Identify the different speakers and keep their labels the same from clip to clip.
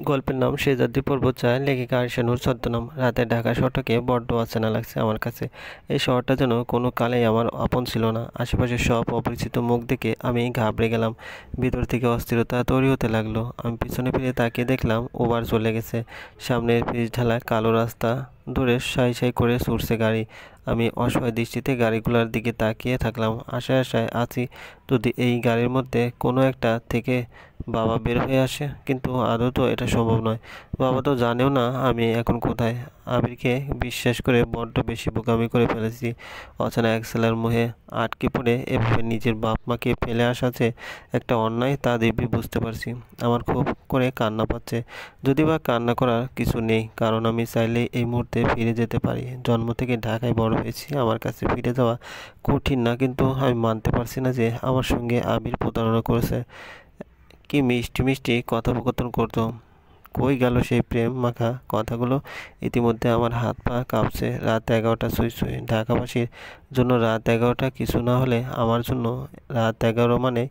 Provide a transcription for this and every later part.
Speaker 1: গল্পের নাম শেজাদ্রি পর্বত চা, লেখিকা আয়েশা নূর ছদ্মনাম। রাতে ঢাকা শহরটাকে বড্ড অচেনা লাগছে আমার কাছে। এই শহরটা যেন কোনো কালেই আমার আপন ছিল না। আশেপাশে সব অপরিচিত মুখ দেখে আমি ঘাবড়ে গেলাম। ভিতর থেকে অস্থিরতা তৈরি হতে লাগলো। আমি পিছনে ফিরে তাকিয়ে দেখলাম ওভার চলে গেছে। সামনের পিচ ঢালা কালো রাস্তা ধরে সাই সাই করে ছুটছে গাড়ি। আমি অসহায় দৃষ্টিতে গাড়িগুলোর দিকে তাকিয়ে থাকলাম। আশায় আশায় আছি যদি এই গাড়ির মধ্যে কোনো একটা থেকে বাবা বের হয়ে আসে, কিন্তু আদৌ তো এটা সম্ভব নয়। বাবা তো জানেও না আমি এখন কোথায়। আবিরকে বিশ্বাস করে বড্ড বেশি বোকামি করে ফেলেছি। অচেনা এক ছেলের মোহে আটকে পড়ে এভাবে নিজের বাপ মাকে ফেলে আসা যে একটা অন্যায়, তা দিব্যি বুঝতে পারছি। আমার খুব করে কান্না পাচ্ছে। যদি বা কান্না করার কিছু নেই, কারণ আমি চাইলেই এই মুহূর্তে ফিরে যেতে পারি। জন্ম থেকে ঢাকায় বড় হয়েছি, আমার কাছে ফিরে যাওয়া কঠিন না, কিন্তু আমি মানতে পারছি না যে আমার সঙ্গে আবির প্রতারণা করেছে। কি মিষ্টি মিষ্টি কথোপকথন করতো, কই গেল সেই প্রেম মাখা কথাগুলো। ইতিমধ্যে আমার হাত পা কাঁপছে। রাত 11টা ছুঁই ছুঁই। ঢাকাবাসীর জন্য রাত 11টা কিছু না হলে আমার জন্য রাত 11 মানে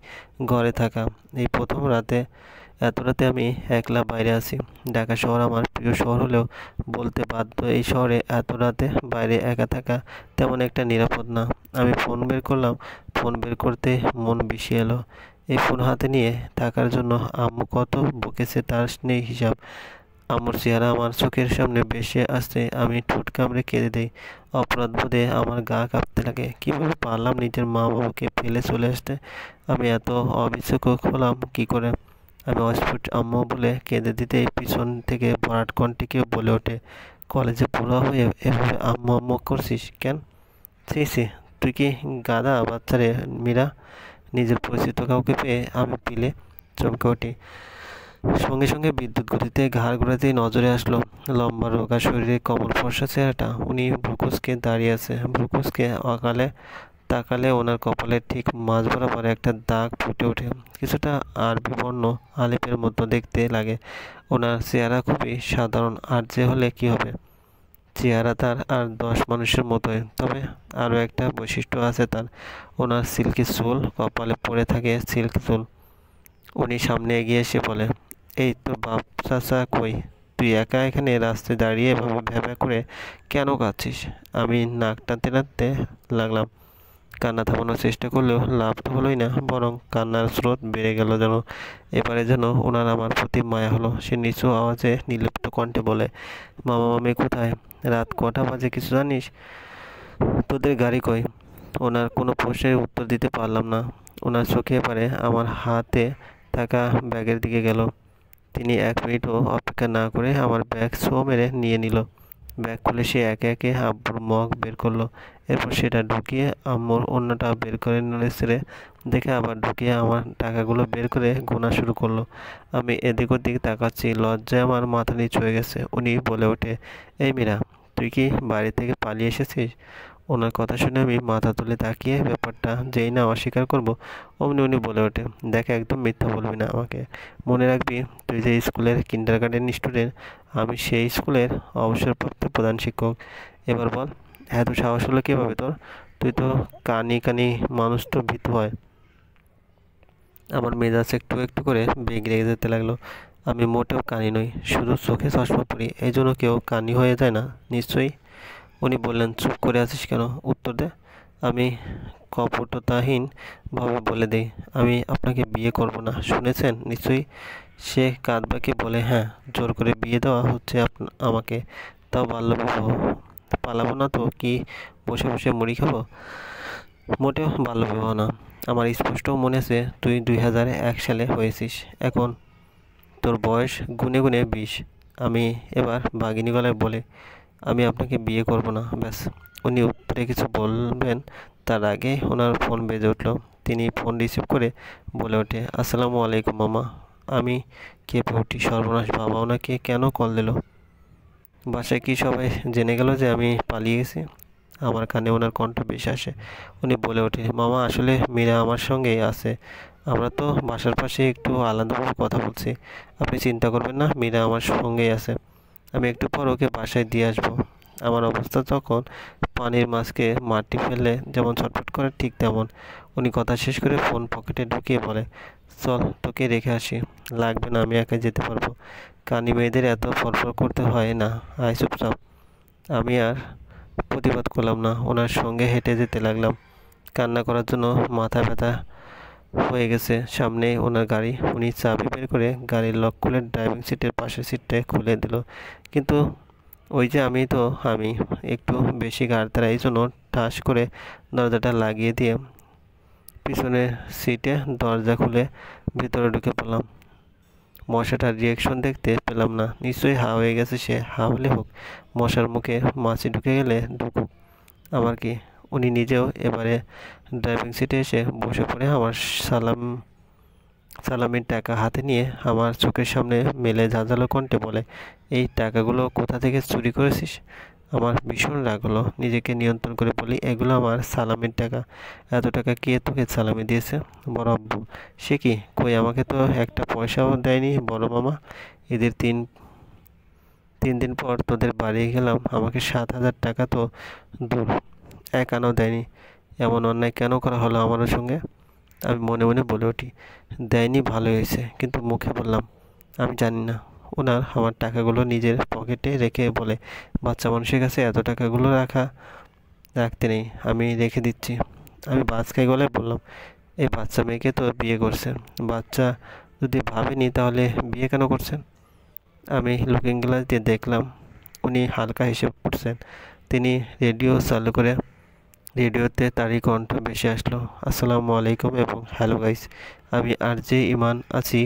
Speaker 1: ঘরে থাকা। এই প্রথম রাতে, এত রাতে আমি একলা বাইরে আছি। ঢাকা শহর আমার প্রিয় শহর হলেও বলতে বাধ্য, এই শহরে এত রাতে বাইরে একা থাকা তেমন একটা নিরাপদ না। আমি ফোন বের করলাম। ফোন বের করতে মন বিষিয়ে এলো। এই ফোন হাতে নিয়ে থাকার জন্য আম্মু কত বকেছে তার নেই হিসাব। আম্মুর চেহারা আমার চোখের সামনে ভেসে আসতে আমি ঠোঁট কামড়ে কেঁদে দেই। অপরাধ বোধে আমার গা কাঁপতে লাগে। কীভাবে পারলাম নিজের মা বাবাকে ফেলে চলে আসতে? আমি এত অবিচক্ষণ হলাম কী করে? আমি অস্ফুট আম্মু বলে কেঁদে দিতেই পিছন থেকে ভরাট কণ্ঠে কেউ বলে ওঠে, কলেজে পড়া হয়ে এভাবে আম্মু আম্মু করছিস কেন? ছি ছি, তুই কি গাধা বাচ্চারে মীরা? নিজের পরিচিত কাউকে পেয়ে আমি পিলে চমকে উঠি। সঙ্গে সঙ্গে বিদ্যুৎ গতিতে ঘাড় ঘোরাতেই নজরে আসলো লম্বা রোগা শরীরে কমল ফর্সা চেহারাটা। উনি ভ্রুকুচকে দাঁড়িয়ে আছে। ভ্রুকুচকে অকালে তাকালে ওনার কপালের ঠিক মাঝ বরাবর একটা দাগ ফুটে ওঠে। কিছুটা আরবি বর্ণ আলিপের মতো দেখতে লাগে। ওনার চেহারা খুবই সাধারণ, আর যে হলে কি হবে, চেহারা তার আর 10 মানুষের মতোই। তবে আরও একটা বৈশিষ্ট্য আছে তার, ওনার সিল্কি চুল, কপালে পড়ে থাকে সিল্ক চুল। উনি সামনে এগিয়ে এসে বলে, এই তোর বাপ চাচা কই? তুই একা এখানে রাস্তায় দাঁড়িয়ে এভাবে ভ্যাবা করে কেন কাঁদছিস? আমি নাক টানতে টানতে লাগলাম। কান্না থামানোর চেষ্টা করলেও লাভ তো হলোই না, বরং কান্নার স্রোত বেড়ে গেল যেন। এবারে যেন ওনার আমার প্রতি মায়া হলো। সে নিচু আওয়াজে নির্লিপ্ত কণ্ঠে বলে, মামা মামি কোথায়? রাত কটা বাজে কিছু জানিস? তোদের গাড়ি কই? ওনার কোনো প্রশ্নের উত্তর দিতে পারলাম না। ওনার চোখে এবারে আমার হাতে থাকা ব্যাগের দিকে গেল। তিনি 1 মিনিটও অপেক্ষা না করে আমার ব্যাগ ছো মেরে নিয়ে নিল। ব্যাগ খুলে সে একে একে আব্বুর মগ বের করলো। এরপর সেটা ঢুকিয়ে আম্মুর অন্যটা বের করে নেড়ে ছেড়ে দেখে আবার ঢুকিয়ে আমার টাকাগুলো বের করে গোনা শুরু করলো। আমি এদিক ওদিক তাকাচ্ছি, লজ্জায় আমার মাথা নিচু হয়ে গেছে। উনি বলে ওঠে, এই মীরা, তুই কি বাড়ি থেকে পালিয়ে এসেছিস? ওনার কথা শুনে আমি মাথা তুলে তাকিয়ে ব্যাপারটা যেই না অস্বীকার করবো, অমনি উনি বলে ওঠে, দেখ একদম মিথ্যা বলবি না আমাকে। মনে রাখবি তুই যে স্কুলের কিন্ডারগার্টেন স্টুডেন্ট, আমি সেই স্কুলের অবসরপ্রাপ্ত প্রধান শিক্ষক। এবার বল, এত সাহস হলো কীভাবে তোর? তুই তো কানি কানি মানুষ, তো ভীতু হয়। আমার মেজাজ একটু একটু করে বিগড়ে যেতে লাগলো। আমি মোটেও কানি নই, শুধু চোখে চশমা পরি, এই জন্য কেউ কানি হয়ে যায় না নিশ্চয়ই। উনি বললেন, চুপ করে আছিস কেন, উত্তর দে। আমি কপটতাহীন ভাবে বলে দিই, আমি আপনাকে বিয়ে করব না, শুনেছেন নিশ্চয়ই। সে কাঁদ বাঁকিয়ে বলে, হ্যাঁ, জোর করে বিয়ে দেওয়া হচ্ছে আমাকে, তাও বাল্যবিবাহ। পালাবো না তো কি বসে বসে মুড়ি খাবো? মোটেও বাল্যবিবাহ না। আমার স্পষ্ট মনে আছে তুই 2001 সালে হয়েছিস, এখন তোর বয়স গুনে গুনে 20। আমি এবার বাঘিনী গলায় বলে, আমি আপনাকে বিয়ে করব না, ব্যাস। উনি উত্তরে কিছু বলবেন তার আগে ওনার ফোন বেজে উঠল। তিনি ফোন রিসিভ করে বলে ওঠে, আসসালামু আলাইকুম মামা। আমি কেঁপে উঠি, সর্বনাশ, বাবা ওনাকে কেন কল দিল? বাসায় কি সবাই জেনে গেল যে আমি পালিয়ে গেছি? আমার কানে ওনার কণ্ঠ বেশি আসে। উনি বলে ওঠে, মামা আসলে মীরা আমার সঙ্গেই আছে, আমরা তো বাসার পাশে একটু আলাদাভাবে কথা বলছি। আপনি চিন্তা করবেন না, মীরা আমার সঙ্গেই আছে। আমি একটু পর ওকে বাসায় দিয়ে আসবো। আমার অবস্থা তখন পানির মাছকে মাটি ফেললে যেমন ছটফট করে ঠিক তেমন। উনি কথা শেষ করে ফোন পকেটে ঢুকিয়ে বলে, চল তোকে রেখে আসি। লাগবে না, আমি একাই যেতে পারবো। কানি মেয়েদের এত ফরফর করতে হয় না, আয় চুপচাপ। আমি আর প্রতিবাদ করলাম না, ওনার সঙ্গে হেঁটে যেতে লাগলাম। কান্না করার জন্য মাথা ব্যথা হয়ে গেছে। সামনে ওনার গাড়ি। উনি চাবি বের করে গাড়ির লক খুলে ড্রাইভিং সিটের পাশের সিটটায় খুলে দিল। কিন্তু ওই যে আমি একটু বেশি গাড়ি তারা, এই জন্য ঠাস করে দরজাটা লাগিয়ে দিয়ে পিছনের সিটে দরজা খুলে ভিতরে ঢুকে পড়লাম। মশাটার রিয়াকশন দেখতে পেলাম না। নিশ্চয়ই হা হয়ে গেছে সে। হা হলে হোক, মশার মুখে মাছি ঢুকে গেলে ঢুকুক, আমার কি। উনি নিজেও এবারে ড্রাইভিং সিটে এসে বসে পড়ে আমার সালামির টাকা হাতে নিয়ে আমার চোখের সামনে মেলে ঝাঁঝালো কণ্ঠে বলে, এই টাকাগুলো কোথা থেকে চুরি করেছিস? আমার ভীষণ রাগ হলো। নিজেকে নিয়ন্ত্রণ করে বলি, এগুলো আমার সালামির টাকা। এত টাকা কে তোকে সালামি দিয়েছে? বড় আব্বু। সে কি? কই, আমাকে তো একটা পয়সাও দেয়নি বড় মামা। ঈদের তিন দিন পর তোদের বাড়ি গেলাম, আমাকে 7,000 টাকা তো দূর, 1 আনাও দেয়নি। এমন অন্যায় কেন করা হলো আমার সঙ্গে? আমি মনে মনে বলে উঠি, দেয়নি ভালো হয়েছে, কিন্তু মুখে বললাম আমি জানি না। ওনার আমার টাকাগুলো নিজের পকেটে রেখে বলে, বাচ্চা মানুষের কাছে এত টাকাগুলো রাখতে নেই, আমি রেখে দিচ্ছি। আমি বাজখাই গলায় বললাম, এই বাচ্চা মেয়েকে তো বিয়ে করছেন, বাচ্চা যদি ভাবেনি তাহলে বিয়ে কেন করছেন? আমি লুকিং গ্লাস দিয়ে দেখলাম উনি হালকা হেসে উঠছেন। তিনি রেডিও চালু করে রেডিওতে তারই কণ্ঠ ভেসে আসলো, আসসালামু আলাইকুম এবং হ্যালো গাইস, আমি আরজে ইমান আছি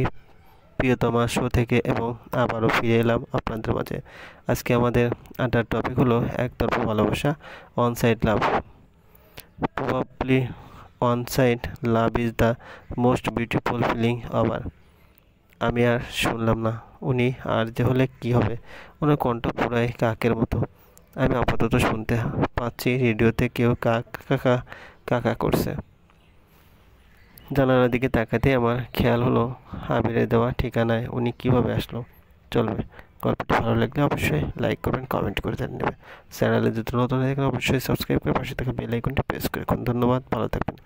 Speaker 1: প্রিয়তমা শো থেকে এবং আবারও ফিরে এলাম আপনাদের মাঝে। আজকে আমাদের আড্ডার টপিক হলো একতরফা ভালোবাসা, one side love. Probably one side love is the most beautiful feeling আবার। আমি আর শুনলাম না। উনি আর যে হলে কি হবে, ওনার কণ্ঠ পুরাই কাকের মতো। আমি আপাতত শুনতে পাচ্ছি রেডিওতে কেউ কাক কাকা কাকা করছে। জানালার দিকে তাকাতে আমার খেয়াল হলো আবিরের দেওয়া ঠিকানায় উনি কিভাবে আসলো। চলবে, গল্পটি ভালো লাগলে অবশ্যই লাইক করবেন, কমেন্ট করে জানিয়ে চ্যানেলে যদি নতুন দেখেন অবশ্যই সাবস্ক্রাইব করে পাশে থাকা বেল আইকনটি প্রেস করে রাখুন। ধন্যবাদ, ভালো থাকবেন।